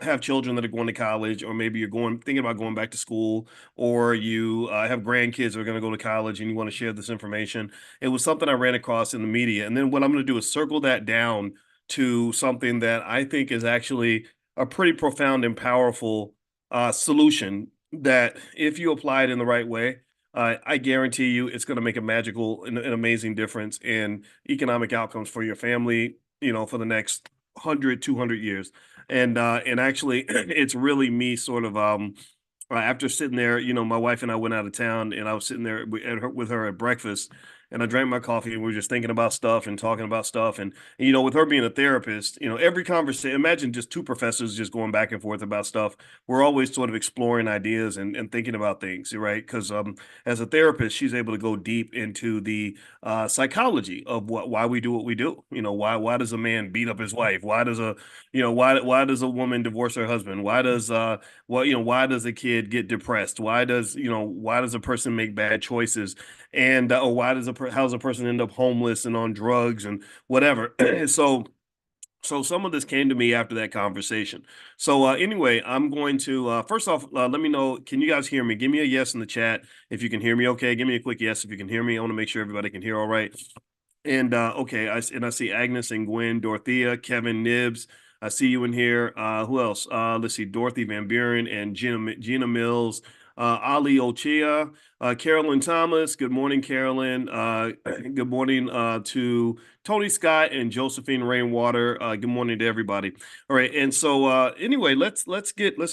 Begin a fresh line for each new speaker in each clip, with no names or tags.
have children that are going to college, or maybe you're thinking about going back to school, or you have grandkids that are going to go to college and you want to share this information. It was something I ran across in the media. And then what I'm going to do is circle that down to something that I think is actually a pretty profound and powerful solution that if you apply it in the right way, I guarantee you it's going to make a magical and an amazing difference in economic outcomes for your family, for the next 100, 200 years. And actually it's really me sort of after sitting there, my wife and I went out of town, and I was sitting there with her at breakfast, and I drank my coffee, and we were just thinking about stuff and talking about stuff. And with her being a therapist, every conversation, imagine just two professors just going back and forth about stuff. We're always sort of exploring ideas and thinking about things, right? Because as a therapist, she's able to go deep into the psychology of why we do what we do. Why does a man beat up his wife? Why does a woman divorce her husband? Why does a kid get depressed? Why does a person make bad choices? And or how does a person end up homeless and on drugs and whatever? So some of this came to me after that conversation. So anyway, I'm going to first off, let me know. Can you guys hear me? Give me a yes in the chat if you can hear me. Okay, give me a quick yes if you can hear me. I want to make sure everybody can hear all right. And okay, I see Agnes and Gwen, Dorothea, Kevin Nibbs. I see you in here. Who else? Let's see, Dorothy Van Buren and Gina Mills, Ali Ochia, Carolyn Thomas. Good morning, Carolyn. Good morning to Tony Scott and Josephine Rainwater. Good morning to everybody. All right, and so anyway, let's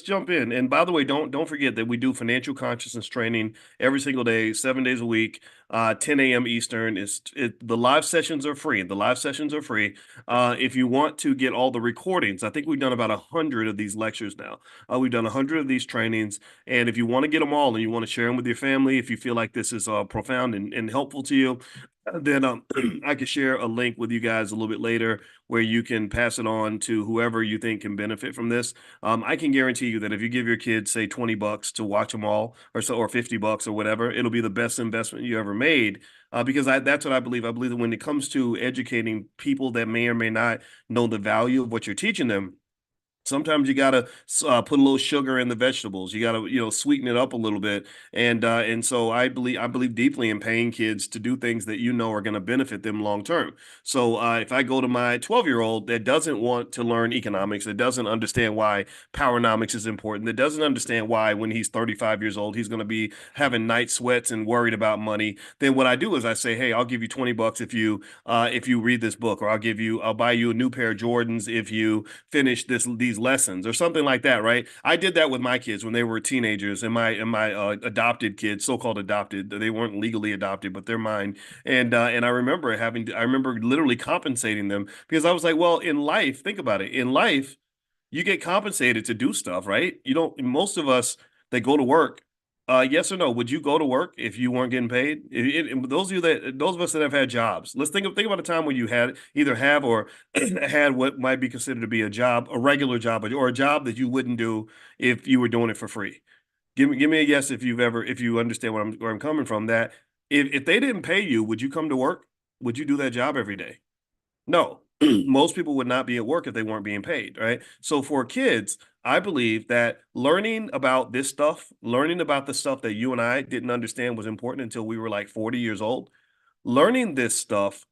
jump in. And by the way, don't forget that we do financial consciousness training every single day, 7 days a week. 10 a.m. Eastern. The live sessions are free. The live sessions are free. If you want to get all the recordings, I think we've done about 100 of these lectures now. We've done 100 of these trainings, and if you want to get them all and you want to share them with your family, if you feel like this is profound and helpful to you, then I could share a link with you guys a little bit later where you can pass it on to whoever you think can benefit from this. I can guarantee you that if you give your kids, say, $20 to watch them all, or $50 or whatever, it'll be the best investment you ever made. Because that's what I believe. I believe that when it comes to educating people that may or may not know the value of what you're teaching them, sometimes you gotta put a little sugar in the vegetables. You gotta, sweeten it up a little bit. And so I believe deeply in paying kids to do things that are going to benefit them long term. So if I go to my 12-year-old that doesn't want to learn economics, that doesn't understand why Powernomics is important, that doesn't understand why when he's 35 years old he's going to be having night sweats and worried about money, then what I do is I say, hey, I'll give you $20 if you read this book, or I'll buy you a new pair of Jordans if you finish these lessons or something like that, right? I did that with my kids when they were teenagers, and my adopted kids, so-called adopted. They weren't legally adopted, but they're mine. And I remember literally compensating them, because I was like, well, in life, think about it. In life, you get compensated to do stuff, right? You don't. Most of us that go to work, yes or no? Would you go to work if you weren't getting paid? Those of us that have had jobs, let's think about a time when you had either have or had what might be considered to be a regular job, or a job that you wouldn't do if you were doing it for free. Give me a yes if you understand where I'm coming from. That if they didn't pay you, would you come to work? Would you do that job every day? No, most people would not be at work if they weren't being paid, right? So for kids, I believe that learning about this stuff, learning about the stuff that you and I didn't understand was important until we were like 40 years old, learning this stuff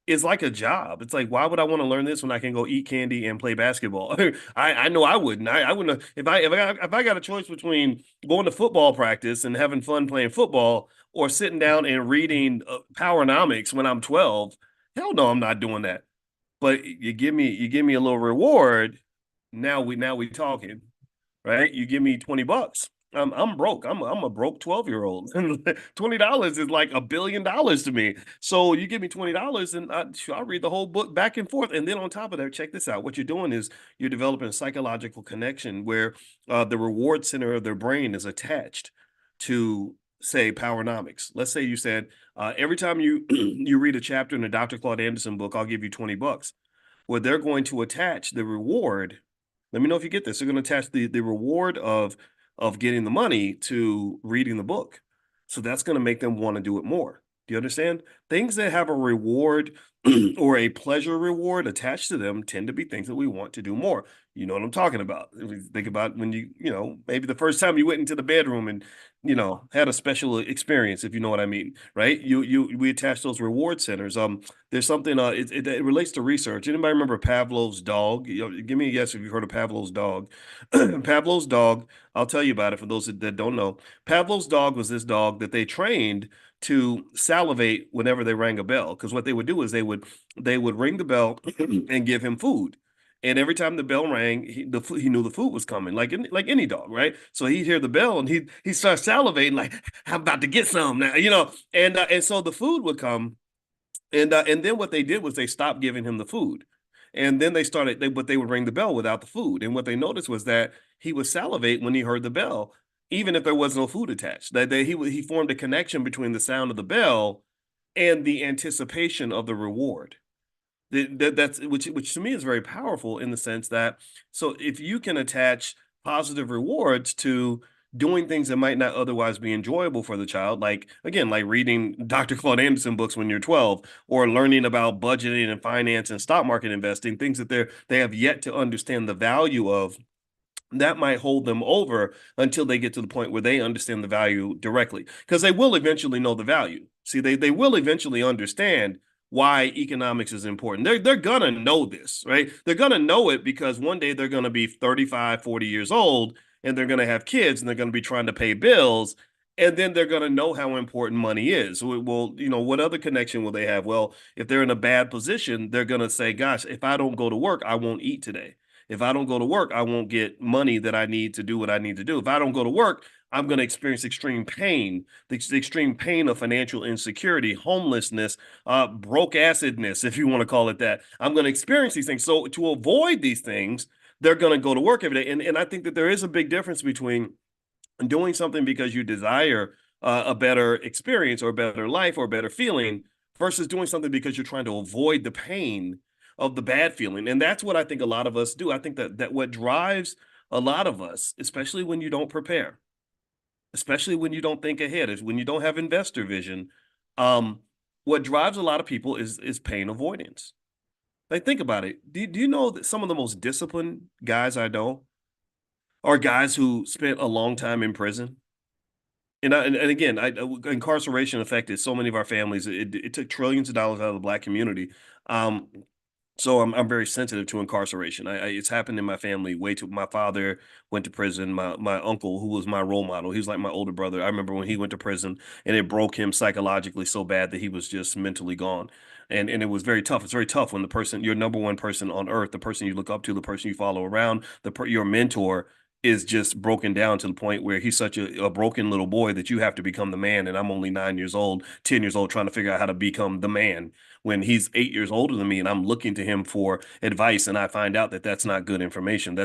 is like a job. It's like, why would I want to learn this when I can go eat candy and play basketball? I know I wouldn't. I wouldn't if I got a choice between going to football practice and having fun playing football, or sitting down and reading Powernomics when I'm 12. Hell no, I'm not doing that. But you give me a little reward. Now we talking, right? You give me $20. I'm broke. I'm a broke 12-year-old. $20 is like $1 billion to me. So you give me $20 and I'll read the whole book back and forth. And then on top of that, check this out. What you're doing is you're developing a psychological connection where the reward center of their brain is attached to, say, Powernomics. Let's say you said, every time you you read a chapter in a Dr. Claude Anderson book, I'll give you $20. Well, they're going to attach the reward. Let me know if you get this. They're going to attach the reward of getting the money to reading the book. So that's going to make them want to do it more. Do you understand? Things that have a reward or a pleasure reward attached to them tend to be things that we want to do more. You know what I'm talking about. If you think about when maybe the first time you went into the bedroom and, had a special experience, if you know what I mean, right? We attach those reward centers. There's something, it relates to research. Anybody remember Pavlov's dog? Give me a yes if you've heard of Pavlov's dog. Pavlov's dog, I'll tell you about it for those that don't know. Pavlov's dog was this dog that they trained to salivate whenever they rang a bell. Because what they would do is they would ring the bell and give him food. And every time the bell rang, he knew the food was coming, like any dog, right? So he'd hear the bell and he starts salivating, like, I'm about to get some now, and so the food would come, and then what they did was they stopped giving him the food, and then but they would ring the bell without the food, and what they noticed was that he would salivate when he heard the bell, even if there was no food attached. He formed a connection between the sound of the bell and the anticipation of the reward. That's which to me is very powerful in the sense that, so if you can attach positive rewards to doing things that might not otherwise be enjoyable for the child, like again, like reading Dr. Claude Anderson books when you're 12, or learning about budgeting and finance and stock market investing, things that they have yet to understand the value of, that might hold them over until they get to the point where they understand the value directly, because they will eventually know the value. See, they will eventually understand why economics is important. They're gonna know this, right? They're gonna know it because one day they're gonna be 35, 40 years old, and they're gonna have kids, and they're gonna be trying to pay bills, and then they're gonna know how important money is. Well, what other connection will they have? Well, if they're in a bad position, they're gonna say, gosh, if I don't go to work, I won't eat today. If I don't go to work, I won't get money that I need to do what I need to do. If I don't go to work, I'm going to experience extreme pain, the extreme pain of financial insecurity, homelessness, broke acidness, if you want to call it that. I'm going to experience these things. So to avoid these things, they're going to go to work every day. And I think that there is a big difference between doing something because you desire a better experience or a better life or a better feeling, versus doing something because you're trying to avoid the pain of the bad feeling. And that's what I think a lot of us do. I think that what drives a lot of us, especially when you don't prepare, especially when you don't think ahead, is when you don't have investor vision. Um, what drives a lot of people is pain avoidance. Like, think about it. Do you know that some of the most disciplined guys I know are guys who spent a long time in prison? And again, incarceration affected so many of our families. It took trillions of dollars out of the Black community. Um, so I'm very sensitive to incarceration. It's happened in my family way too. My father went to prison. My uncle, who was my role model, he was like my older brother. I remember when he went to prison, and it broke him psychologically so bad that he was just mentally gone. And it was very tough. It's very tough when the person, your number one person on earth, the person you look up to, the person you follow around, your mentor, is just broken down to the point where he's such a broken little boy that you have to become the man. And I'm only 9 years old, 10 years old, trying to figure out how to become the man when he's 8 years older than me, and I'm looking to him for advice, and I find out that that's not good information.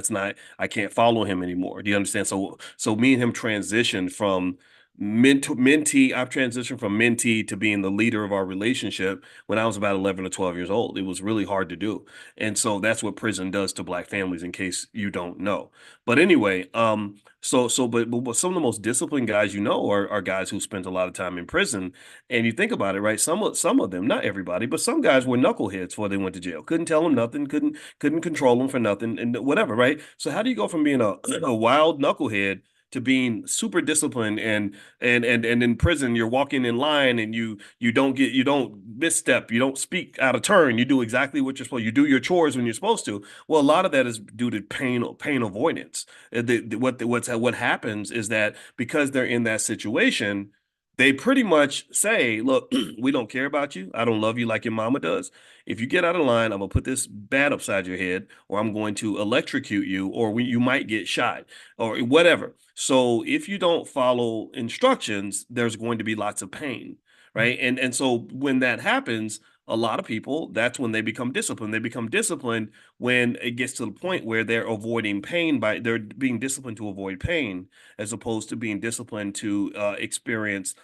I can't follow him anymore. Do you understand? So me and him transitioned from mentee. I've transitioned from mentee to being the leader of our relationship when I was about 11 or 12 years old. It was really hard to do. And so that's what prison does to Black families, in case you don't know. But anyway, but some of the most disciplined guys are guys who spent a lot of time in prison. And you think about it, right? Some of them, not everybody, but some guys were knuckleheads before they went to jail. Couldn't tell them nothing, couldn't control them for nothing, and whatever, right? So how do you go from being a wild knucklehead to being super disciplined, and in prison you're walking in line, and you don't misstep, you don't speak out of turn, you do exactly what you're supposed, you do your chores when you're supposed to. Well, a lot of that is due to pain avoidance. What happens is that because they're in that situation, they pretty much say, look, we don't care about you. I don't love you like your mama does. If you get out of line, I'm going to put this bat upside your head, or I'm going to electrocute you, or you might get shot, or whatever. So if you don't follow instructions, there's going to be lots of pain, right? And so when that happens, a lot of people, that's when they become disciplined. They become disciplined when it gets to the point where they're avoiding pain, they're being disciplined to avoid pain, as opposed to being disciplined to experience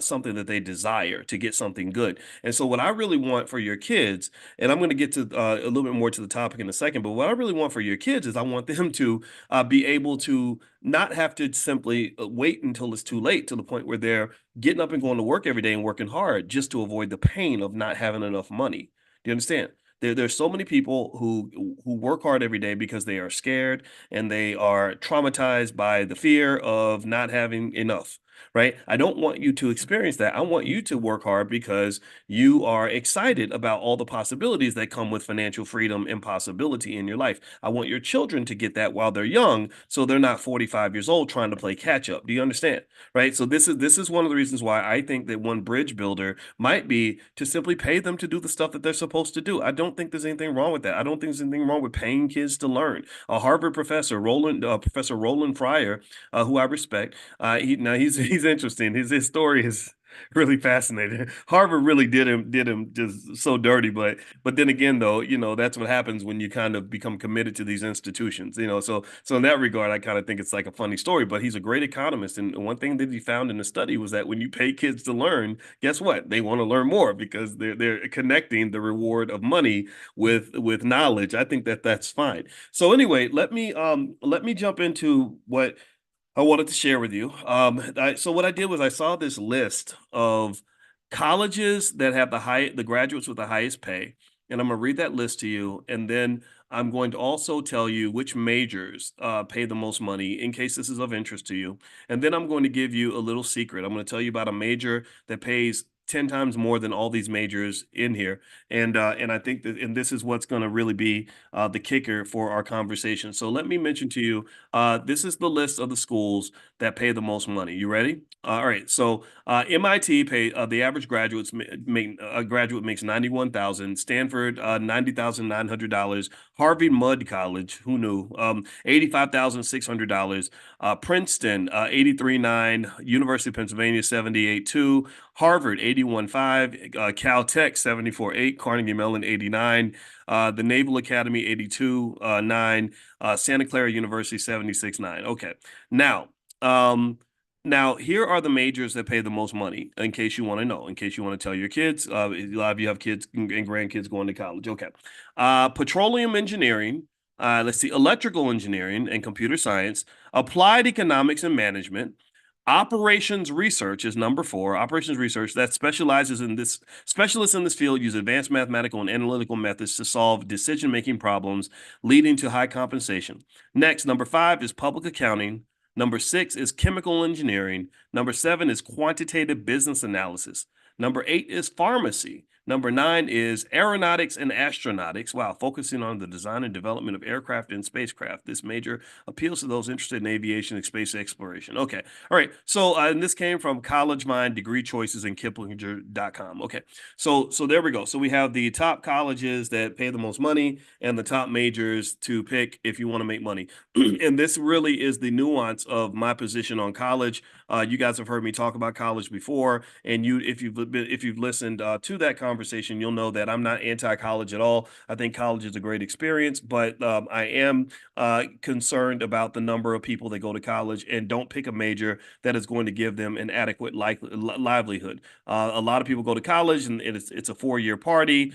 something that they desire, to get something good. And so what I really want for your kids, and I'm going to get to a little bit more to the topic in a second, but what I really want for your kids is I want them to be able to not have to simply wait until it's too late, to the point where they're getting up and going to work every day and working hard just to avoid the pain of not having enough money. Do you understand? There's so many people who work hard every day because they are scared and they are traumatized by the fear of not having enough. Right. I don't want you to experience that. I want you to work hard because you are excited about all the possibilities that come with financial freedom and possibility in your life. I want your children to get that while they're young, so they're not 45 years old trying to play catch up. Do you understand? Right. So this is one of the reasons why I think that one bridge builder might be to simply pay them to do the stuff that they're supposed to do. I don't think there's anything wrong with that. I don't think there's anything wrong with paying kids to learn. A Harvard professor, Professor Roland Fryer, who I respect, he's interesting. His story is really fascinating. Harvard really did him just so dirty, but then again, though, that's what happens when you kind of become committed to these institutions. So in that regard, I kind of think it's like a funny story. But he's a great economist, and one thing that he found in the study was that when you pay kids to learn, guess what? They want to learn more because they're connecting the reward of money with knowledge. I think that that's fine. So anyway, let me jump into what I wanted to share with you. So what I did was I saw this list of colleges that have the graduates with the highest pay, and I'm gonna read that list to you, and then I'm going to also tell you which majors pay the most money in case this is of interest to you. And then I'm going to give you a little secret. I'm going to tell you about a major that pays 10 times more than all these majors in here. And I think that, and this is what's going to really be the kicker for our conversation. So let me mention to you, this is the list of the schools that pay the most money. You ready? All right. So MIT pay the average make a graduate makes 91,000. Stanford $90,900. Harvey Mudd College, who knew? $85,600. Princeton 83.9. University of Pennsylvania 78.2. Harvard 81.5. Caltech 74.8. Carnegie Mellon 89. The Naval Academy 82.9. Santa Clara University 76.9. Okay. Now, now, here are the majors that pay the most money, in case you want to know, in case you want to tell your kids. A lot of you have kids and grandkids going to college. Okay. Petroleum engineering, let's see, electrical engineering and computer science, applied economics and management, operations research is number 4. Operations research that specialists in this field use advanced mathematical and analytical methods to solve decision-making problems, leading to high compensation. Next, number 5 is public accounting. Number 6 is chemical engineering. Number 7 is quantitative business analysis. Number 8 is pharmacy. Number 9 is aeronautics and astronautics. Wow, focusing on the design and development of aircraft and spacecraft. This major appeals to those interested in aviation and space exploration. Okay, all right. So, and this came from College Mind, Degree Choices, and Kiplinger.com. Okay, so there we go. So we have the top colleges that pay the most money and the top majors to pick if you want to make money. And this really is the nuance of my position on college. You guys have heard me talk about college before, and if you've listened to that conversation, you'll know that I'm not anti-college at all. I think college is a great experience, but I am concerned about the number of people that go to college and don't pick a major that is going to give them an adequate livelihood. A lot of people go to college and it's a 4-year party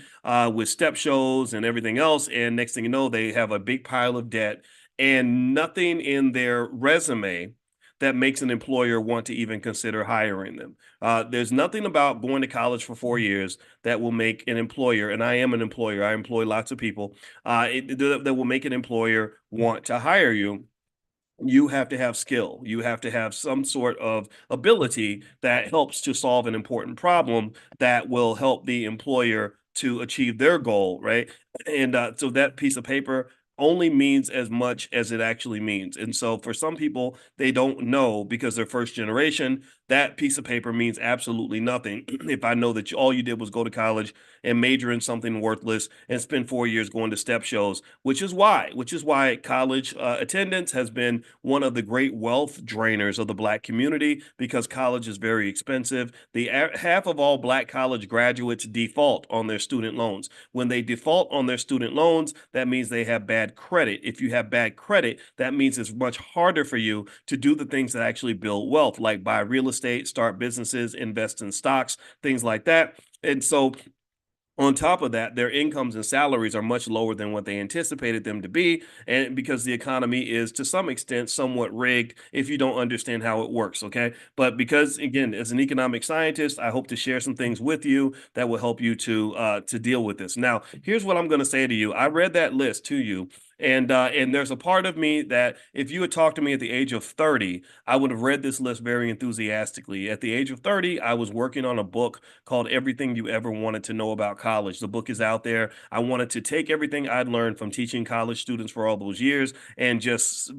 with step shows and everything else, and next thing you know, they have a big pile of debt and nothing in their resume that makes an employer want to even consider hiring them. There's nothing about going to college for 4 years that will make an employer, and I am an employer, I employ lots of people, that will make an employer want to hire you. You have to have skill. You have to have some sort of ability that helps to solve an important problem that will help the employer to achieve their goal, right? And so that piece of paper only means as much as it actually means. And so for some people, they don't know because they're first generation. That piece of paper means absolutely nothing if I know that all you did was go to college and major in something worthless and spend 4 years going to step shows, which is why college attendance has been one of the great wealth drainers of the Black community because college is very expensive. Half of all Black college graduates default on their student loans. When they default on their student loans, that means they have bad credit. If you have bad credit, that means it's much harder for you to do the things that actually build wealth, like buy real estate, start businesses, invest in stocks, things like that. And so On top of that, their incomes and salaries are much lower than what they anticipated them to be. And because the economy is to some extent somewhat rigged if you don't understand how it works. Okay. But because, again, as an economic scientist, I hope to share some things with you that will help you to deal with this. Now, here's what I'm going to say to you. I read that list to you. And there's a part of me that if you had talked to me at the age of 30, I would have read this list very enthusiastically. At the age of 30, I was working on a book called Everything You Ever Wanted to Know About College. The book is out there. I wanted to take everything I'd learned from teaching college students for all those years and just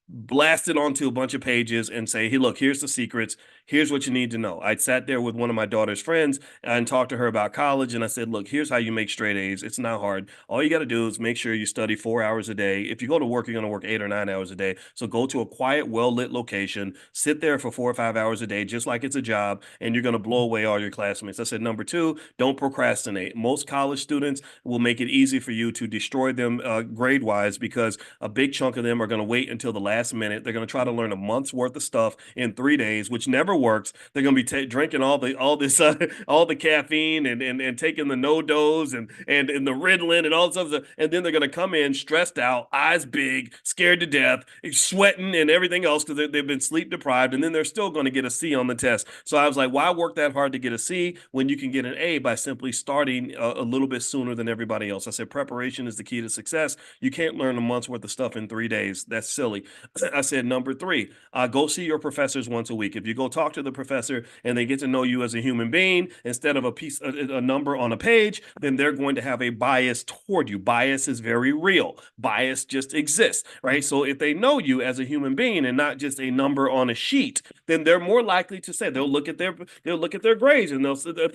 blast it onto a bunch of pages and say, hey, look, here's the secrets. Here's what you need to know. I sat there with one of my daughter's friends and talked to her about college. And I said, look, here's how you make straight A's. It's not hard. All you got to do is make sure you study 4 hours a day. If you go to work, you're going to work 8 or 9 hours a day. So go to a quiet, well-lit location, sit there for 4 or 5 hours a day, just like it's a job, and you're going to blow away all your classmates. I said, number two, don't procrastinate. Most college students will make it easy for you to destroy them grade-wise because a big chunk of them are going to wait until the last minute. They're going to try to learn a month's worth of stuff in 3 days, which never works. They're going to be drinking all this all the caffeine and taking the no dose and the Ritalin and all this stuff, and then they're going to come in stressed out, eyes big, scared to death, sweating and everything else because they've been sleep deprived, and then they're still going to get a C on the test. So I was like, why work that hard to get a C when you can get an A by simply starting a little bit sooner than everybody else? I said preparation is the key to success. You can't learn a month's worth of stuff in 3 days. That's silly. I said number three, go see your professors once a week. If you go talk to the professor and they get to know you as a human being instead of a number on a page, then they're going to have a bias toward you. Bias is very real. Bias just exists, right? So if they know you as a human being and not just a number on a sheet, then they're more likely to say they'll look at their grades, and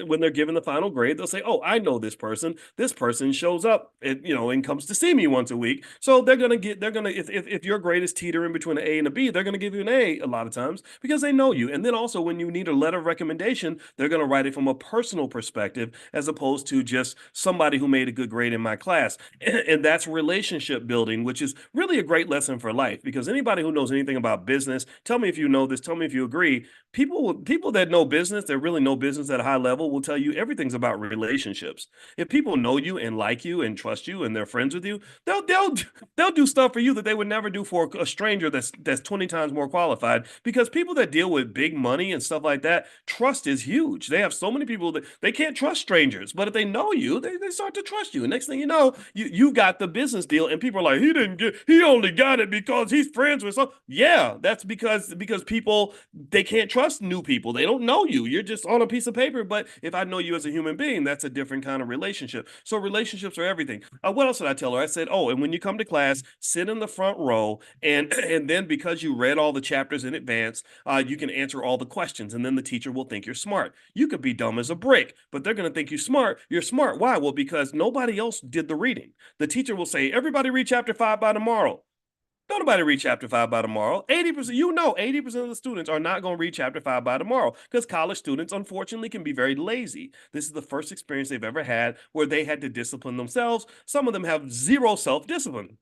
when they're given the final grade, they'll say, "Oh, I know this person. This person shows up, and comes to see me once a week." So if your grade is teetering between an A and a B, they're gonna give you an A a lot of times because they know you. And then also when you need a letter of recommendation, they're gonna write it from a personal perspective as opposed to just somebody who made a good grade in my class. And that's relationship building, which is really a great lesson for life because anybody who knows anything about business, tell me if you know this, tell me if you agree. People that know business, that really know business at a high level, will tell you everything's about relationships. If people know you and like you and trust you and they're friends with you, they'll do stuff for you that they would never do for a stranger that's 20 times more qualified, because people that deal with big money and stuff like that, trust is huge. They have so many people that they can't trust strangers, but if they know you, they start to trust you. And next thing you know, you got the business deal, and people are like, he only got it because he's friends with some. Yeah, that's because people, they can't trust new people. They don't know you. You're just on a piece of paper. But if I know you as a human being, that's a different kind of relationship. So relationships are everything. What else did I tell her? I said, oh, and when you come to class, sit in the front row, and then because you read all the chapters in advance, you can answer all the questions, and then the teacher will think you're smart. You could be dumb as a brick, but they're going to think you smart. You're smart. Why? Well, because nobody else did the reading. The teacher will say, everybody read chapter 5 by tomorrow. Nobody read chapter 5 by tomorrow. 80%, 80% of the students are not going to read chapter 5 by tomorrow because college students, unfortunately, can be very lazy. This is the first experience they've ever had where they had to discipline themselves. Some of them have zero self-discipline.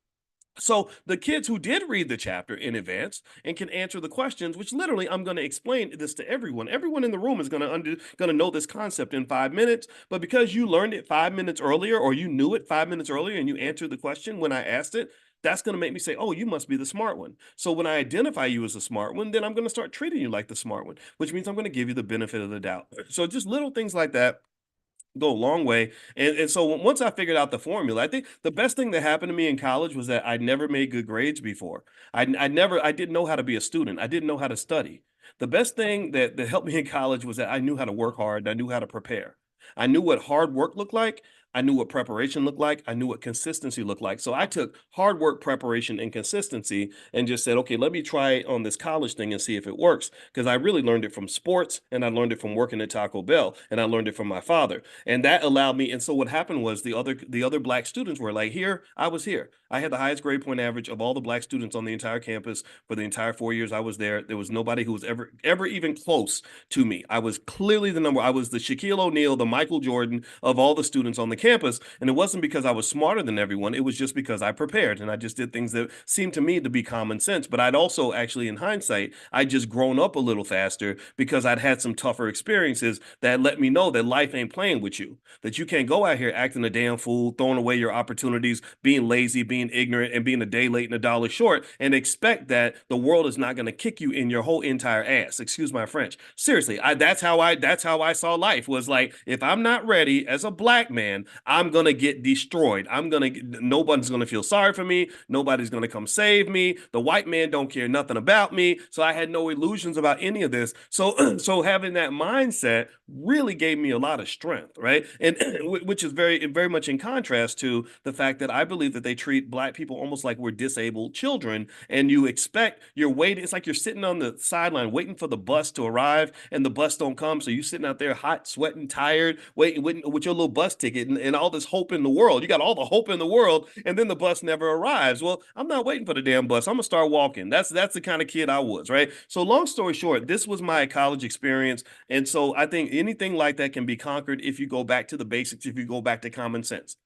So the kids who did read the chapter in advance and can answer the questions, which literally I'm going to explain this to everyone. Everyone in the room is going to know this concept in 5 minutes. But because you learned it 5 minutes earlier, or you knew it 5 minutes earlier, and you answered the question when I asked it, that's going to make me say, oh, you must be the smart one. So when I identify you as a smart one, then I'm going to start treating you like the smart one, which means I'm going to give you the benefit of the doubt. So just little things like that go a long way. And so once I figured out the formula, I think the best thing that happened to me in college was that I never made good grades before. I didn't know how to be a student. I didn't know how to study. The best thing that helped me in college was that I knew how to work hard. I knew how to prepare. I knew what hard work looked like. I knew what preparation looked like. I knew what consistency looked like. So I took hard work, preparation, and consistency and just said, okay, let me try it on this college thing and see if it works. Because I really learned it from sports, and I learned it from working at Taco Bell, and I learned it from my father. And that allowed me. And so what happened was the other black students were like, here, I was here. I had the highest grade point average of all the black students on the entire campus for the entire 4 years I was there. There was nobody who was ever even close to me. I was clearly the number. I was the Shaquille O'Neal, the Michael Jordan of all the students on the campus. And it wasn't because I was smarter than everyone. It was just because I prepared and I just did things that seemed to me to be common sense. But I'd also actually, in hindsight, I'd just grown up a little faster because I'd had some tougher experiences that let me know that life ain't playing with you, that you can't go out here acting a damn fool, throwing away your opportunities, being lazy, being ignorant, and being a day late and a dollar short, and expect that the world is not going to kick you in your whole entire ass. Excuse my French. Seriously, that's how I saw life. Was like, if I'm not ready as a black man, I'm gonna get destroyed. Nobody's gonna feel sorry for me. Nobody's gonna come save me. The white man don't care nothing about me. So I had no illusions about any of this. So so having that mindset really gave me a lot of strength, right? And which is very much in contrast to the fact that I believe that they treat black people almost like we're disabled children, and you're waiting. It's like you're sitting on the sideline waiting for the bus to arrive, and the bus don't come. So you sitting out there hot, sweating, tired, waiting with your little bus ticket and all this hope in the world. You got all the hope in the world, and then the bus never arrives. Well, I'm not waiting for the damn bus. I'm gonna start walking. That's the kind of kid I was, right? So long story short, this was my college experience. And so I think anything like that can be conquered if you go back to the basics, if you go back to common sense.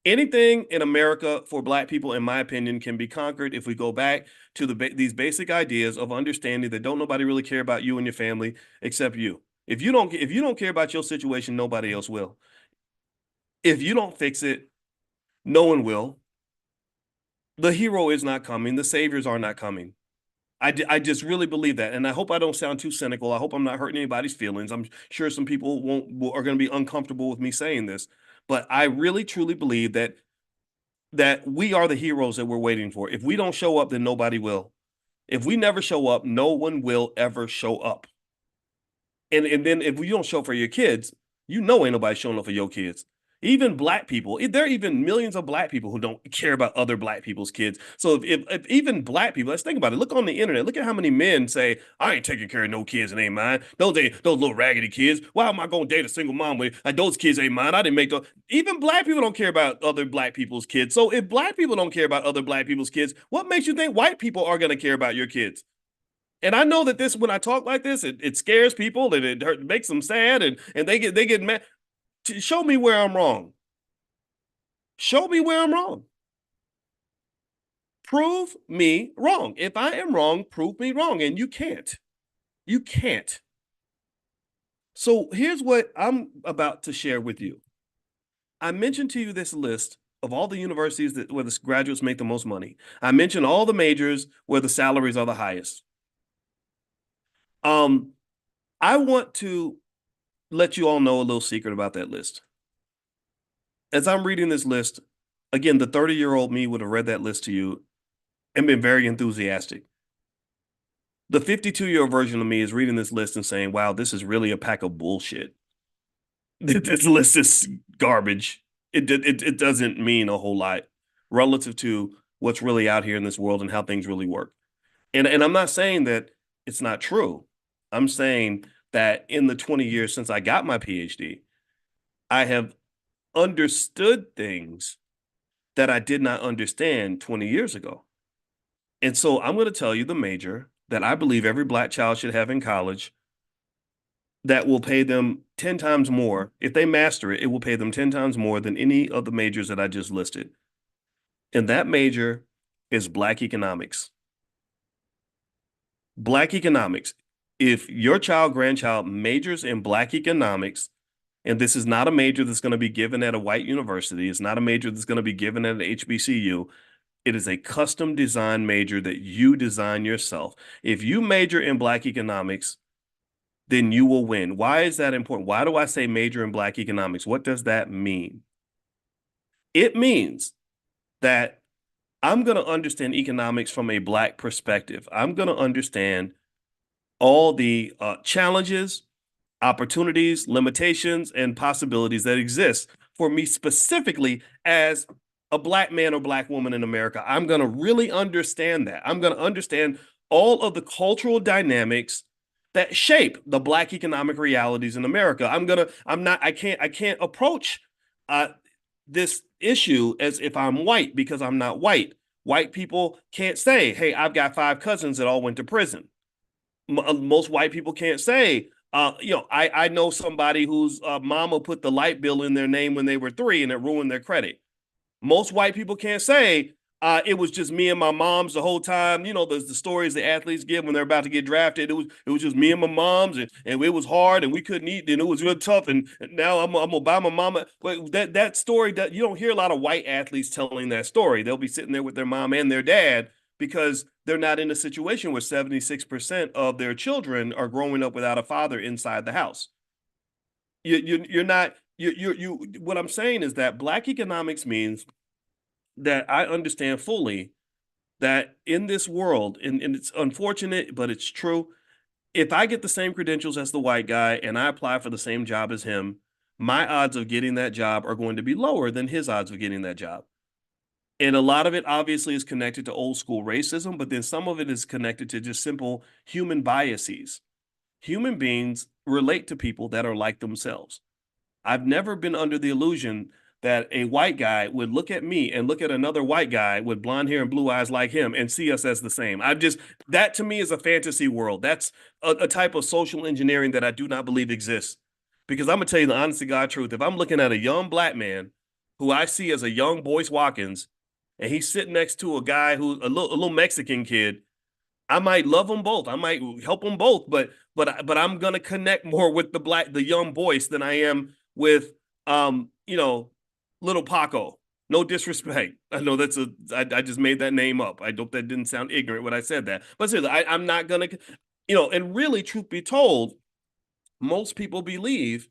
Anything in America for black people, in my opinion, can be conquered if we go back to these basic ideas of understanding that don't nobody really care about you and your family except you. If you don't care about your situation, nobody else will. If you don't fix it, no one will. The hero is not coming. The saviors are not coming. I just really believe that, and I hope I don't sound too cynical. I hope I'm not hurting anybody's feelings. I'm sure some people are going to be uncomfortable with me saying this, but I really truly believe that we are the heroes that we're waiting for. If we don't show up, then nobody will. If we never show up, no one will ever show up. And then if you don't show up for your kids, you know ain't nobody showing up for your kids. Even black people, there are even millions of black people who don't care about other black people's kids. So if even black people, let's think about it. Look on the internet. Look at how many men say, "I ain't taking care of no kids and ain't mine. Those little raggedy kids. Why am I gonna date a single mom with like those kids ain't mine? I didn't make those." Even black people don't care about other black people's kids. So if black people don't care about other black people's kids, what makes you think white people are gonna care about your kids? And I know that when I talk like this, it scares people and makes them sad and they get mad. Show me where I'm wrong. Show me where I'm wrong. Prove me wrong. If I am wrong, prove me wrong. And you can't. You can't. So here's what I'm about to share with you. I mentioned to you this list of all the universities where the graduates make the most money. I mentioned all the majors where the salaries are the highest. I want to let you all know a little secret about that list. As I'm reading this list, again, the 30-year-old me would have read that list to you and been very enthusiastic. The 52-year-old version of me is reading this list and saying, wow, this is really a pack of bullshit. This list is garbage. It doesn't mean a whole lot relative to what's really out here in this world and how things really work. And I'm not saying that it's not true. I'm saying that in the 20 years since I got my PhD, I have understood things that I did not understand 20 years ago. And so I'm going to tell you the major that I believe every black child should have in college that will pay them 10 times more. If they master it, it will pay them 10 times more than any of the majors that I just listed. And that major is Black economics. Black economics. If your child, grandchild majors in Black economics, and this is not a major that's going to be given at a white university, it's not a major that's going to be given at an HBCU, it is a custom design major that you design yourself. If you major in Black economics, then you will win. Why is that important? Why do I say major in Black economics? What does that mean? It means that I'm going to understand economics from a Black perspective. I'm going to understand all the challenges, opportunities, limitations, and possibilities that exist for me specifically as a Black man or Black woman in America. I'm going to really understand that. I'm going to understand all of the cultural dynamics that shape the Black economic realities in America. I can't approach this issue as if I'm white because I'm not white. White people can't say, hey, I've got 5 cousins that all went to prison. Most white people can't say, I know somebody whose mama put the light bill in their name when they were 3 and it ruined their credit. Most white people can't say, it was just me and my moms the whole time. The stories the athletes give when they're about to get drafted. It was just me and my moms, and it was hard, and we couldn't eat, and it was real tough. And now I'm gonna buy my mama. But that story, that you don't hear a lot of white athletes telling that story. They'll be sitting there with their mom and their dad because they're not in a situation where 76% of their children are growing up without a father inside the house. You're not. You. What I'm saying is that Black economics means that I understand fully that in this world, and it's unfortunate, but it's true. If I get the same credentials as the white guy and I apply for the same job as him, my odds of getting that job are going to be lower than his odds of getting that job. And a lot of it obviously is connected to old school racism, but then some of it is connected to just simple human biases. Human beings relate to people that are like themselves. I've never been under the illusion that a white guy would look at me and look at another white guy with blonde hair and blue eyes like him and see us as the same. That to me is a fantasy world. That's a type of social engineering that I do not believe exists. Because I'm gonna tell you the honest to God truth. If I'm looking at a young Black man who I see as a young Boyce Watkins, and he's sitting next to a guy who's a little Mexican kid, I might love them both. I might help them both, but I'm gonna connect more with the young Boyce than I am with little Paco. No disrespect. I know I just made that name up. I hope that didn't sound ignorant when I said that. But seriously, I'm not gonna, and really, truth be told, most people believe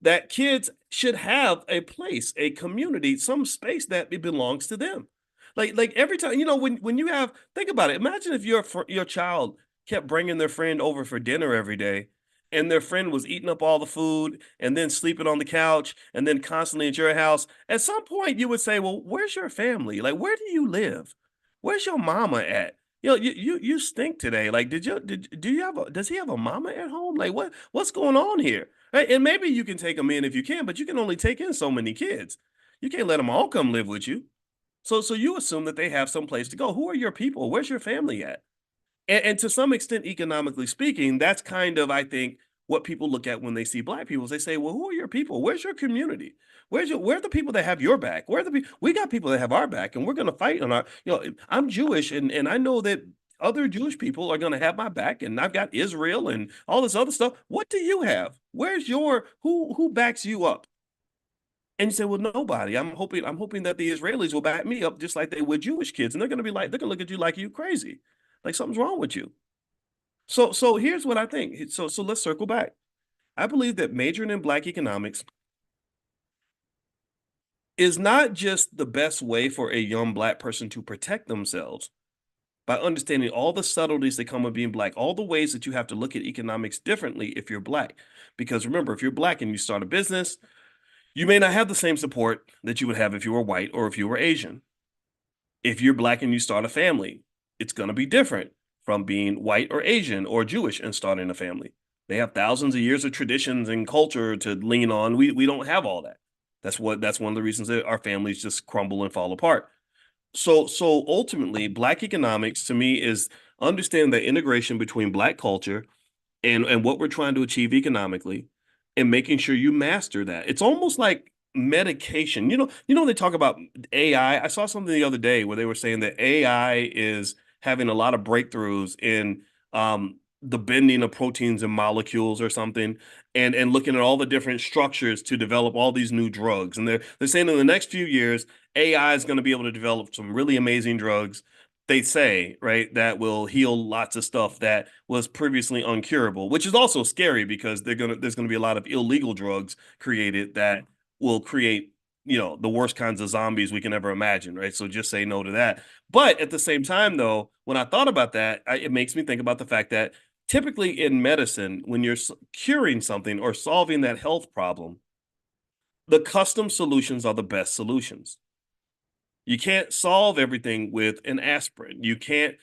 that kids should have a place, a community, some space that it belongs to them. Like every time, when you have, think about it. Imagine if your child kept bringing their friend over for dinner every day, and their friend was eating up all the food and then sleeping on the couch and then constantly at your house. At some point, you would say, "Well, where's your family? Like, where do you live? Where's your mama at? You stink today. Like, do you have does he have a mama at home? Like, what's going on here?" Right? And maybe you can take them in if you can, but you can only take in so many kids. You can't let them all come live with you. So you assume that they have some place to go. Who are your people? Where's your family at? And to some extent, economically speaking, that's kind of, I think, what people look at when they see Black people. Is they say, "Well, who are your people? Where's your community? Where are the people that have your back? Where are the people? We got people that have our back, and we're going to fight on our. I'm Jewish, and I know that other Jewish people are going to have my back, and I've got Israel and all this other stuff. What do you have? Where's your who backs you up?" And you say, "Well, nobody. I'm hoping that the Israelis will back me up just like they would Jewish kids, and they're going to look at you like you crazy, like something's wrong with you." So here's what I think. So let's circle back. I believe that majoring in Black economics is not just the best way for a young Black person to protect themselves by understanding all the subtleties that come with being Black, all the ways that you have to look at economics differently if you're Black. Because remember, if you're Black and you start a business, you may not have the same support that you would have if you were white or if you were Asian. If you're Black and you start a family, it's going to be different from being white or Asian or Jewish and starting a family. They have thousands of years of traditions and culture to lean on. We don't have all that. That's one of the reasons that our families just crumble and fall apart. So ultimately, Black economics to me is understanding the integration between Black culture and what we're trying to achieve economically and making sure you master that. It's almost like medication. They talk about AI. I saw something the other day where they were saying that AI is having a lot of breakthroughs in the bending of proteins and molecules or something, and looking at all the different structures to develop all these new drugs. And they're saying in the next few years, AI is going to be able to develop some really amazing drugs. They say, right, that will heal lots of stuff that was previously uncurable, which is also scary because there's gonna be a lot of illegal drugs created that will create, the worst kinds of zombies we can ever imagine, right? So just say no to that. But at the same time, though, when I thought about that, it makes me think about the fact that typically in medicine, when you're curing something or solving that health problem, the custom solutions are the best solutions. You can't solve everything with an aspirin. You can't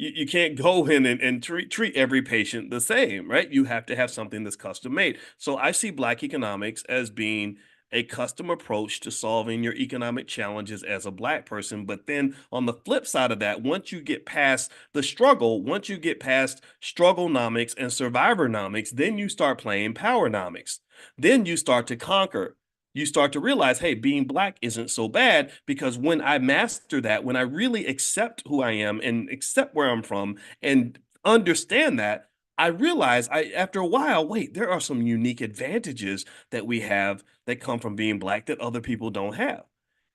you can't go in and treat every patient the same, right? You have to have something that's custom made. So I see Black economics as being a custom approach to solving your economic challenges as a Black person. But then on the flip side of that, once you get past the struggle, once you get past strugglenomics and survivornomics, then you start playing powernomics. Then you start to conquer. You start to realize, hey, being Black isn't so bad, because when I master that, when I really accept who I am and accept where I'm from and understand that, I realize after a while, wait, there are some unique advantages that we have that come from being Black that other people don't have.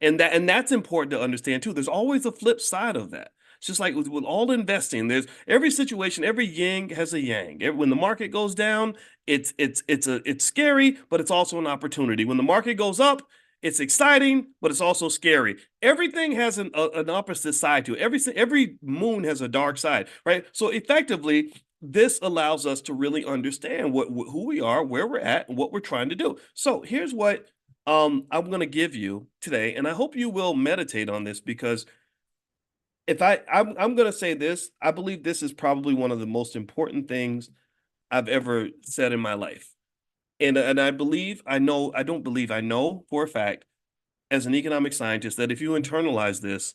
And that's important to understand too. There's always a flip side of that. It's just like with all investing, there's every situation, every yin has a yang. When the market goes down, it's scary, but it's also an opportunity. When the market goes up, it's exciting, but it's also scary. Everything has an opposite side to it. Every moon has a dark side, right? So effectively, this allows us to really understand who we are, where we're at, and what we're trying to do. So here's what I'm going to give you today, and I hope you will meditate on this, because if I'm going to say this, I believe this is probably one of the most important things I've ever said in my life. And I believe, I don't believe, I know for a fact, as an economic scientist, that if you internalize this,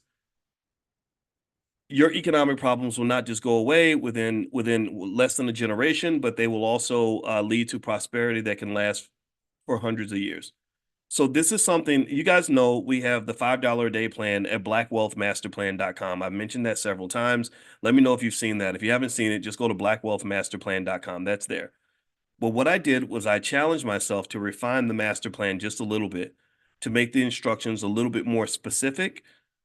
your economic problems will not just go away within less than a generation, but they will also lead to prosperity that can last for hundreds of years. So this is something you guys know. We have the $5 a day plan at blackwealthmasterplan.com. I've mentioned that several times. Let me know if you've seen that. If you haven't seen it, just go to blackwealthmasterplan.com. That's there. But what I did was I challenged myself to refine the master plan just a little bit, to make the instructions a little bit more specific,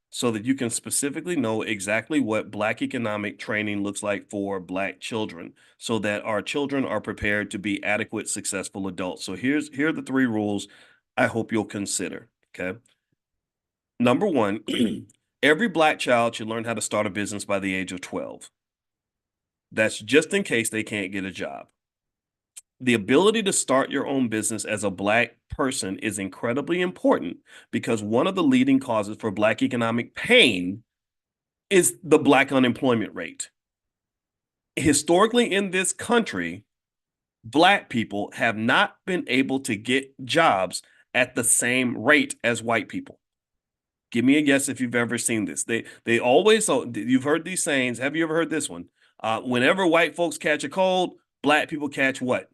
so that you can specifically know exactly what Black economic training looks like for Black children, so that our children are prepared to be adequate, successful adults. So here are the 3 rules I hope you'll consider. Okay. Number 1, every Black child should learn how to start a business by the age of 12. That's just in case they can't get a job. The ability to start your own business as a Black person is incredibly important, because one of the leading causes for Black economic pain is the Black unemployment rate. Historically, in this country, Black people have not been able to get jobs at the same rate as white people. Give me a guess if you've ever seen this. They always, so you've heard these sayings. Have you ever heard this one? Whenever white folks catch a cold, Black people catch what?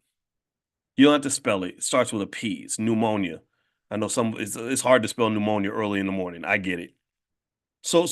You don't have to spell it. It starts with a P. It's pneumonia. I know it's hard to spell pneumonia early in the morning. I get it. So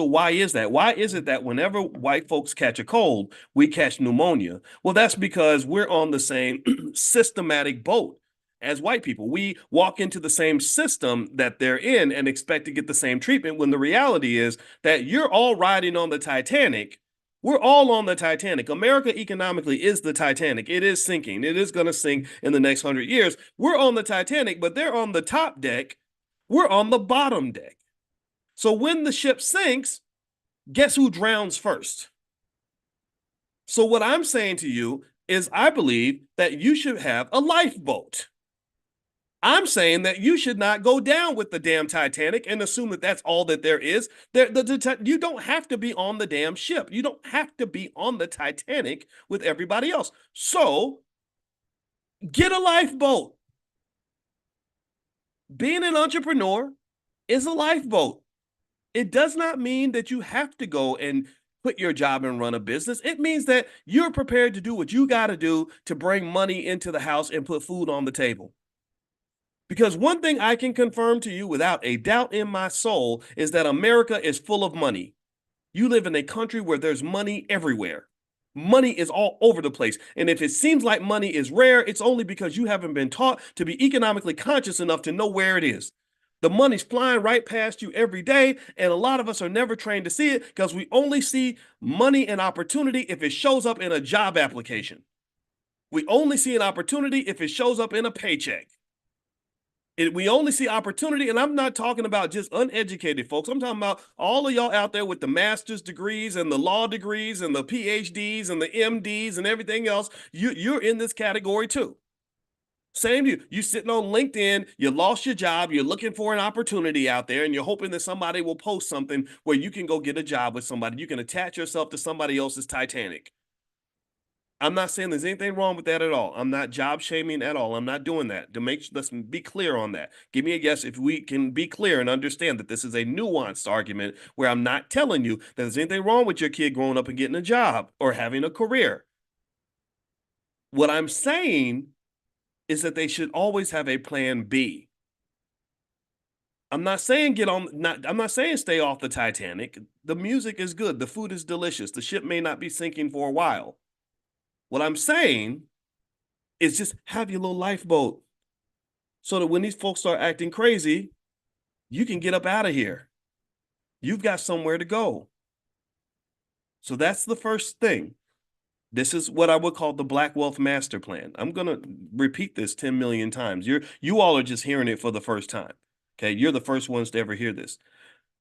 why is that? Why is it that whenever white folks catch a cold, we catch pneumonia? Well, that's because we're on the same systematic boat as white people. We walk into the same system that they're in and expect to get the same treatment, when the reality is that you're all riding on the Titanic. We're all on the Titanic. America economically is the Titanic. It is sinking. It is going to sink in the next 100 years. We're on the Titanic, but they're on the top deck. We're on the bottom deck. So when the ship sinks, guess who drowns first? So what I'm saying to you is, I believe that you should have a lifeboat. I'm saying that you should not go down with the damn Titanic and assume that that's all that there is. You don't have to be on the damn ship. You don't have to be on the Titanic with everybody else. So get a lifeboat. Being an entrepreneur is a lifeboat. It does not mean that you have to go and quit your job and run a business. It means that you're prepared to do what you got to do to bring money into the house and put food on the table. Because one thing I can confirm to you without a doubt in my soul is that America is full of money. You live in a country where there's money everywhere. Money is all over the place. And if it seems like money is rare, it's only because you haven't been taught to be economically conscious enough to know where it is. The money's flying right past you every day, and a lot of us are never trained to see it, because we only see money and opportunity if it shows up in a job application. We only see an opportunity if it shows up in a paycheck. We only see opportunity, and I'm not talking about just uneducated folks. I'm talking about all of y'all out there with the master's degrees and the law degrees and the PhDs and the MDs and everything else. You're in this category too. Same to you. You sitting on LinkedIn, you lost your job, you're looking for an opportunity out there, and you're hoping that somebody will post something where you can go get a job with somebody. You can attach yourself to somebody else's Titanic. I'm not saying there's anything wrong with that at all. I'm not job shaming at all. I'm not doing that. Let's be clear on that. Give me a yes if we can be clear and understand that this is a nuanced argument where I'm not telling you that there's anything wrong with your kid growing up and getting a job or having a career. What I'm saying is that they should always have a plan B. I'm not saying I'm not saying stay off the Titanic. The music is good. The food is delicious. The ship may not be sinking for a while. What I'm saying is just have your little lifeboat so that when these folks start acting crazy, you can get up out of here. You've got somewhere to go. So that's the first thing. This is what I would call the Black Wealth Master Plan. I'm going to repeat this 10 million times. You all are just hearing it for the first time. Okay, you're the first ones to ever hear this.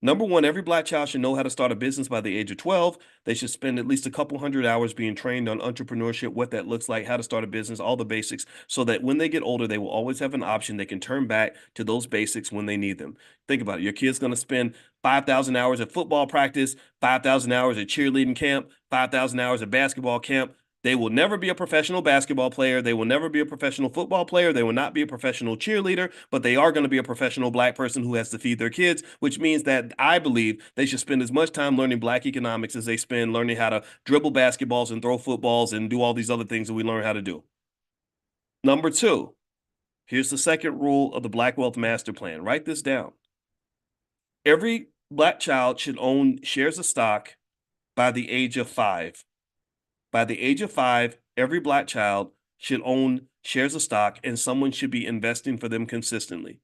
Number one, every Black child should know how to start a business by the age of 12. They should spend at least a couple hundred hours being trained on entrepreneurship, what that looks like, how to start a business, all the basics, so that when they get older, they will always have an option. They can turn back to those basics when they need them. Think about it. Your kid's going to spend 5,000 hours at football practice, 5,000 hours at cheerleading camp, 5,000 hours at basketball camp. They will never be a professional basketball player. They will never be a professional football player. They will not be a professional cheerleader, but they are going to be a professional Black person who has to feed their kids, which means that I believe they should spend as much time learning Black economics as they spend learning how to dribble basketballs and throw footballs and do all these other things that we learn how to do. Number two, here's the second rule of the Black Wealth Master Plan. Write this down. Every Black child should own shares of stock by the age of 5. By the age of 5, every Black child should own shares of stock and someone should be investing for them consistently.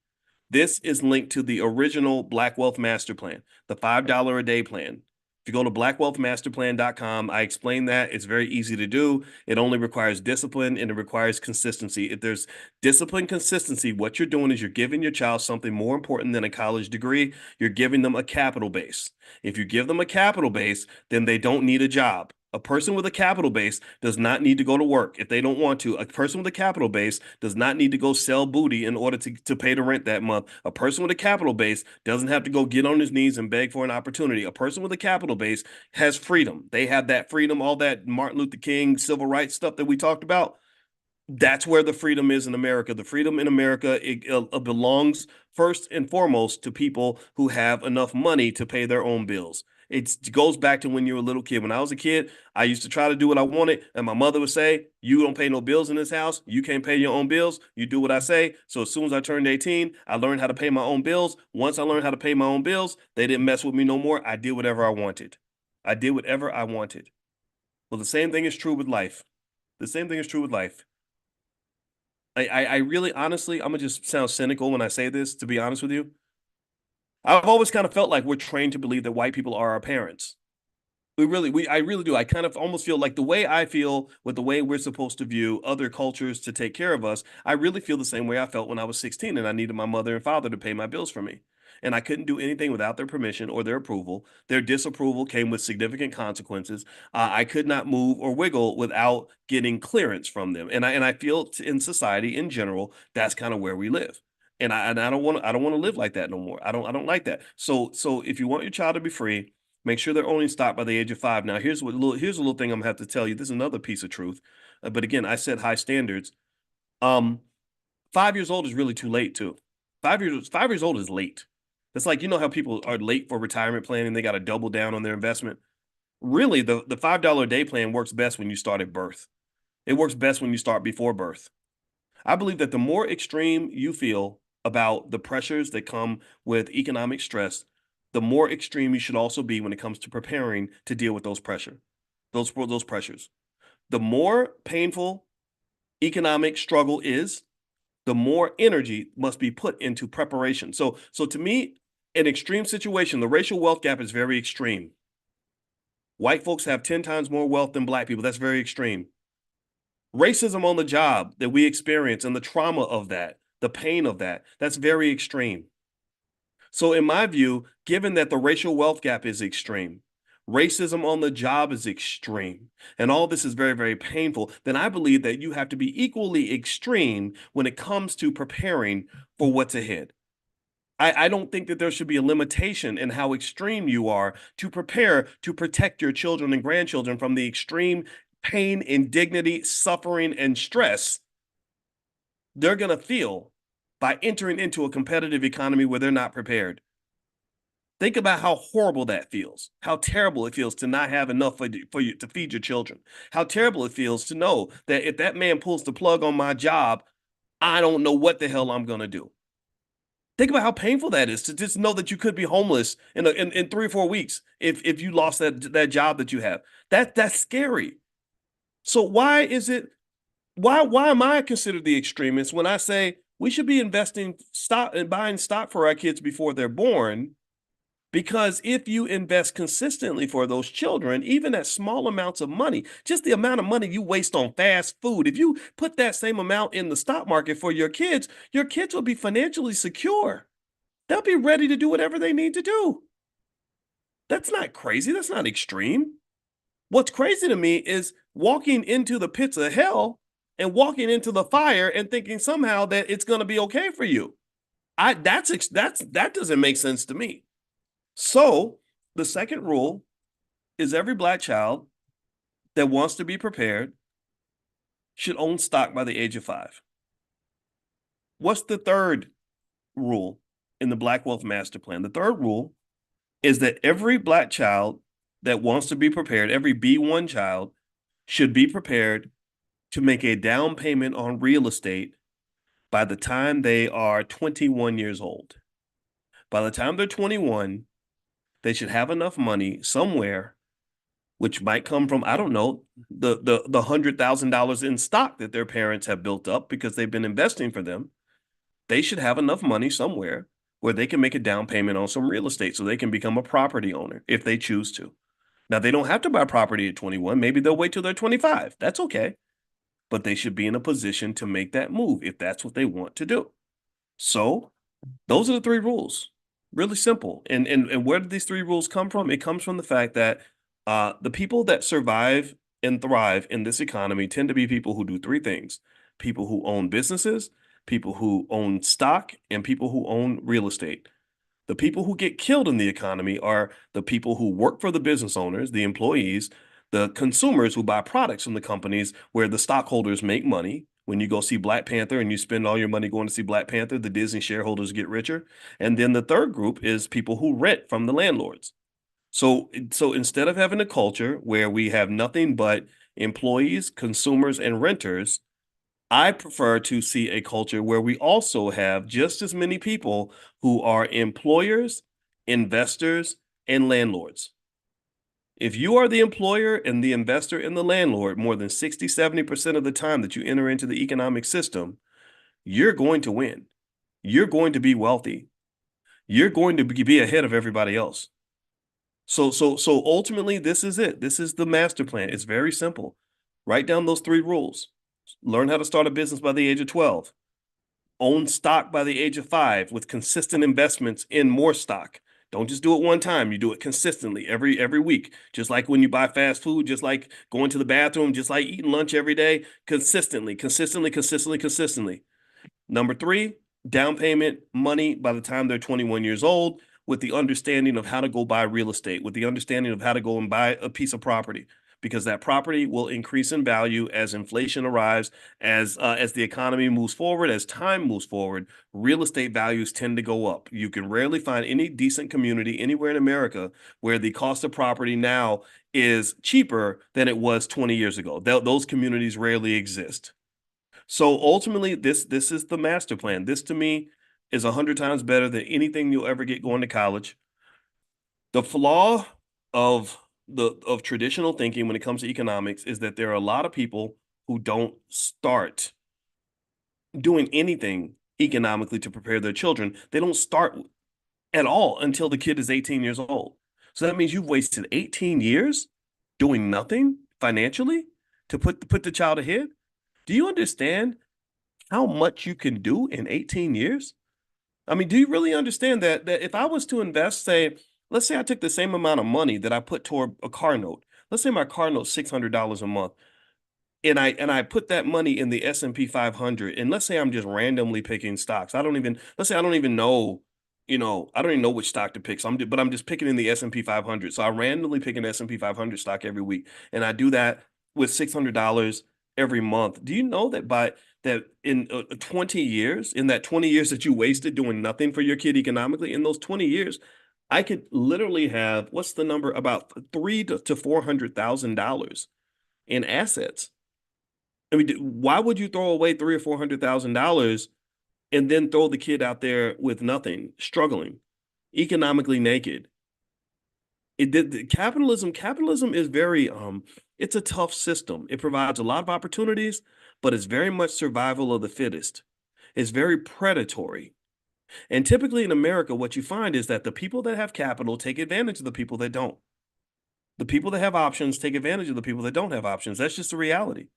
This is linked to the original Black Wealth Master Plan, the $5 a day plan. If you go to blackwealthmasterplan.com, I explain that. It's very easy to do. It only requires discipline and it requires consistency. If there's discipline, consistency, what you're doing is you're giving your child something more important than a college degree. You're giving them a capital base. If you give them a capital base, then they don't need a job. A person with a capital base does not need to go to work if they don't want to. A person with a capital base does not need to go sell booty in order to pay the rent that month. A person with a capital base doesn't have to go get on his knees and beg for an opportunity. A person with a capital base has freedom. They have that freedom, all that Martin Luther King civil rights stuff that we talked about. That's where the freedom is in America. The freedom in America belongs first and foremost to people who have enough money to pay their own bills. It goes back to when you were a little kid. When I was a kid, I used to try to do what I wanted, and my mother would say, "You don't pay no bills in this house. You can't pay your own bills. You do what I say." So as soon as I turned 18, I learned how to pay my own bills. Once I learned how to pay my own bills, they didn't mess with me no more. I did whatever I wanted. I did whatever I wanted. Well, the same thing is true with life. The same thing is true with life. I really honestly, I'm gonna just sound cynical when I say this, to be honest with you. I've always kind of felt like we're trained to believe that white people are our parents. I really do. I kind of almost feel like the way I feel with the way we're supposed to view other cultures to take care of us. I really feel the same way I felt when I was 16 and I needed my mother and father to pay my bills for me. And I couldn't do anything without their permission or their approval. Their disapproval came with significant consequences. I could not move or wiggle without getting clearance from them. And I feel in society in general, that's kind of where we live. And I don't want to live like that no more. I don't like that. So if you want your child to be free, make sure they're owning stock by the age of 5. Now, here's a little thing I'm gonna have to tell you. This is another piece of truth. But again, I set high standards. Um, 5 years old is really too late too. 5 years old is late. It's like, you know how people are late for retirement planning, they got to double down on their investment. Really, the $5 a day plan works best when you start at birth. It works best when you start before birth. I believe that the more extreme you feel about the pressures that come with economic stress, the more extreme you should also be when it comes to preparing to deal with those pressures. The more painful economic struggle is, the more energy must be put into preparation. So to me, an extreme situation, the racial wealth gap is very extreme. White folks have 10 times more wealth than Black people. That's very extreme. Racism on the job that we experience and the trauma of that, the pain of that, that's very extreme. So in my view, given that the racial wealth gap is extreme, racism on the job is extreme, and all this is very, very painful, then I believe that you have to be equally extreme when it comes to preparing for what's ahead. I don't think that there should be a limitation in how extreme you are to prepare to protect your children and grandchildren from the extreme pain, indignity, suffering, and stress they're going to feel by entering into a competitive economy where they're not prepared. Think about how horrible that feels, how terrible it feels to not have enough for you to feed your children, how terrible it feels to know that if that man pulls the plug on my job, I don't know what the hell I'm going to do. Think about how painful that is to just know that you could be homeless in 3 or 4 weeks if you lost that job that you have. That's scary. So why am I considered the extremist when I say we should be investing stock and buying stock for our kids before they're born? Because if you invest consistently for those children, even at small amounts of money, just the amount of money you waste on fast food, if you put that same amount in the stock market for your kids will be financially secure. They'll be ready to do whatever they need to do. That's not crazy. That's not extreme. What's crazy to me is walking into the pits of hell and walking into the fire and thinking somehow that it's going to be okay for you. That doesn't make sense to me. So the second rule is every Black child that wants to be prepared should own stock by the age of 5. What's the third rule in the Black Wealth Master Plan? The third rule is that every Black child that wants to be prepared, every B1 child should be prepared to make a down payment on real estate by the time they are 21 years old. By the time they're 21, they should have enough money somewhere, which might come from, I don't know, the $100,000 in stock that their parents have built up because they've been investing for them. They should have enough money somewhere where they can make a down payment on some real estate so they can become a property owner if they choose to. Now, they don't have to buy property at 21. Maybe they'll wait till they're 25. That's okay. But they should be in a position to make that move if that's what they want to do. So those are the 3 rules. Really simple. And where did these 3 rules come from? It comes from the fact that the people that survive and thrive in this economy tend to be people who do 3 things: people who own businesses, people who own stock, and people who own real estate. The people who get killed in the economy are the people who work for the business owners, the employees, the consumers who buy products from the companies where the stockholders make money. When you go see Black Panther and you spend all your money going to see Black Panther, the Disney shareholders get richer. And then the third group is people who rent from the landlords. So instead of having a culture where we have nothing but employees, consumers, and renters, I prefer to see a culture where we also have just as many people who are employers, investors, and landlords. If you are the employer and the investor and the landlord more than 60, 70% of the time that you enter into the economic system, you're going to win. You're going to be wealthy. You're going to be ahead of everybody else. So ultimately, this is it. This is the master plan. It's very simple. Write down those 3 rules. Learn how to start a business by the age of 12. Own stock by the age of 5 with consistent investments in more stock. Don't just do it one time. You do it consistently every week. Just like when you buy fast food, just like going to the bathroom, just like eating lunch every day, consistently. Number 3, down payment money by the time they're 21 years old, with the understanding of how to go buy real estate, with the understanding of how to go and buy a piece of property, because that property will increase in value as inflation arrives, as the economy moves forward, as time moves forward. Real estate values tend to go up. You can rarely find any decent community anywhere in America where the cost of property now is cheaper than it was 20 years ago. Those communities rarely exist. So ultimately, this is the master plan. This to me is 100 times better than anything you'll ever get going to college. The flaw of traditional thinking when it comes to economics is that there are a lot of people who don't start doing anything economically to prepare their children. They don't start at all until the kid is 18 years old. So that means you've wasted 18 years doing nothing financially to put the child ahead. Do you understand how much you can do in 18 years? I mean, do you really understand that if I was to invest, say, Let's say I took the same amount of money that I put toward a car note. Let's say my car note's $600 a month, and I put that money in the S&P 500. And let's say I'm just randomly picking stocks. Let's say I don't even know, I don't even know which stock to pick. But I'm just picking in the S&P 500. So I randomly pick an S&P 500 stock every week, and I do that with $600 every month. Do you know that by that in 20 years, in that 20 years that you wasted doing nothing for your kid economically, in those 20 years, I could literally have, what's the number, about three to $400,000 in assets. I mean, why would you throw away three or $400,000 and then throw the kid out there with nothing, struggling, economically naked? It did capitalism. Capitalism is very it's a tough system. It provides a lot of opportunities, but it's very much survival of the fittest. It's very predatory. And typically in America, what you find is that the people that have capital take advantage of the people that don't. The people that have options take advantage of the people that don't have options. That's just the reality.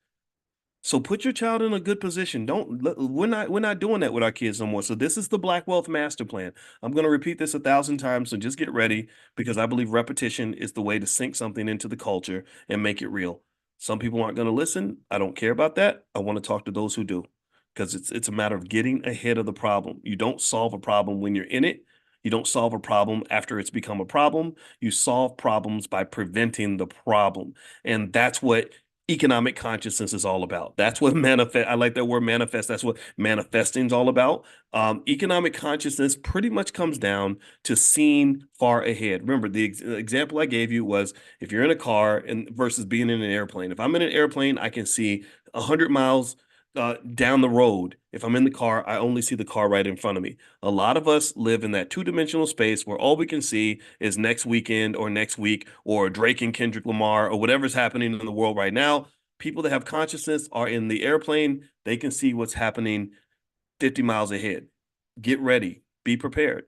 So put your child in a good position. We're not doing that with our kids no more. So this is the Black Wealth Master Plan. I'm going to repeat this 1,000 times, so just get ready, because I believe repetition is the way to sink something into the culture and make it real. Some people aren't going to listen. I don't care about that. I want to talk to those who do, because it's a matter of getting ahead of the problem. You don't solve a problem when you're in it. You don't solve a problem after it's become a problem. You solve problems by preventing the problem. And that's what economic consciousness is all about. That's what manifest. I like that word manifest. That's what manifesting is all about. Economic consciousness pretty much comes down to seeing far ahead. Remember, the example I gave you was if you're in a car and versus being in an airplane. If I'm in an airplane, I can see 100 miles down the road. If I'm in the car, I only see the car right in front of me. A lot of us live in that two-dimensional space where all we can see is next weekend or next week or Drake and Kendrick Lamar or whatever's happening in the world right now. People that have consciousness are in the airplane. They can see what's happening 50 miles ahead. Get ready. Be prepared.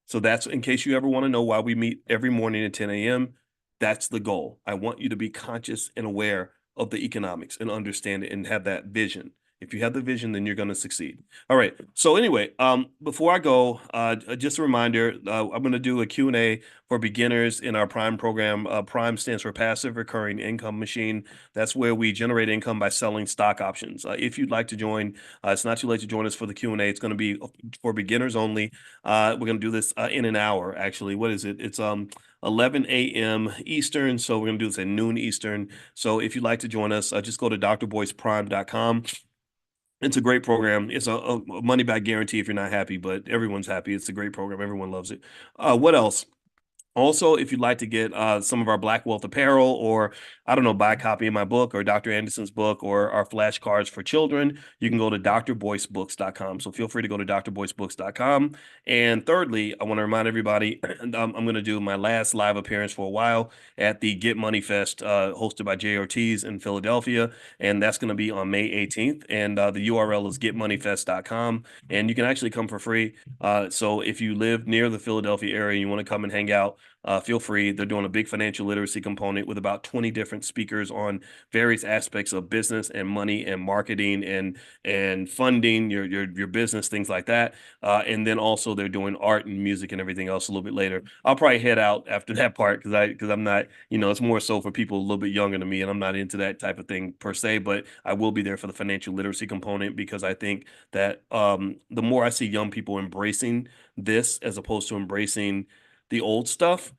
So that's in case you ever want to know why we meet every morning at 10 a.m. That's the goal. I want you to be conscious and aware of the economics and understand it and have that vision. If you have the vision, then you're going to succeed. All right. So anyway, before I go, just a reminder, I'm going to do a Q&A for beginners in our Prime program. Prime stands for Passive Recurring Income Machine. That's where we generate income by selling stock options. If you'd like to join, it's not too late to join us for the Q&A. It's going to be for beginners only. We're going to do this in an hour, actually. What is it? It's 11 a.m. Eastern. So we're going to do this at noon Eastern. So if you'd like to join us, just go to drboyceprime.com. It's a great program. It's a money back guarantee if you're not happy, but everyone's happy. It's a great program. Everyone loves it. What else? Also, if you'd like to get some of our Black Wealth apparel, or I don't know, buy a copy of my book or Dr. Anderson's book or our flashcards for children, you can go to drboycebooks.com. So feel free to go to drboycebooks.com. And thirdly, I want to remind everybody, I'm going to do my last live appearance for a while at the Get Money Fest hosted by Jay Ortiz in Philadelphia. And that's going to be on May 18th. And the URL is getmoneyfest.com. And you can actually come for free. So if you live near the Philadelphia area and you want to come and hang out, feel free. They're doing a big financial literacy component with about 20 different speakers on various aspects of business and money and marketing and funding your business, things like that. And then also they're doing art and music and everything else a little bit later. I'll probably head out after that part because I'm not, it's more so for people a little bit younger than me, and I'm not into that type of thing per se. But I will be there for the financial literacy component because I think that the more I see young people embracing this as opposed to embracing the old stuff,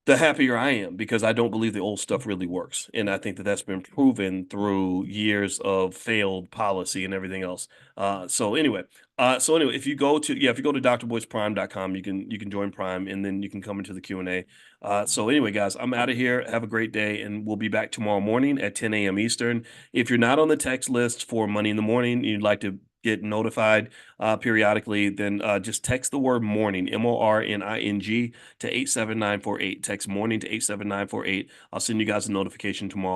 the happier I am, because I don't believe the old stuff really works. And I think that that's been proven through years of failed policy and everything else. So anyway, if you go to drboyceprime.com, you can join Prime, and then you can come into the Q&A. So anyway, guys, I'm out of here. Have a great day, and we'll be back tomorrow morning at 10 a.m. Eastern. If you're not on the text list for Money in the Morning, you'd like to get notified periodically, then just text the word morning, MORNING, to 87948. Text morning to 87948. I'll send you guys a notification tomorrow.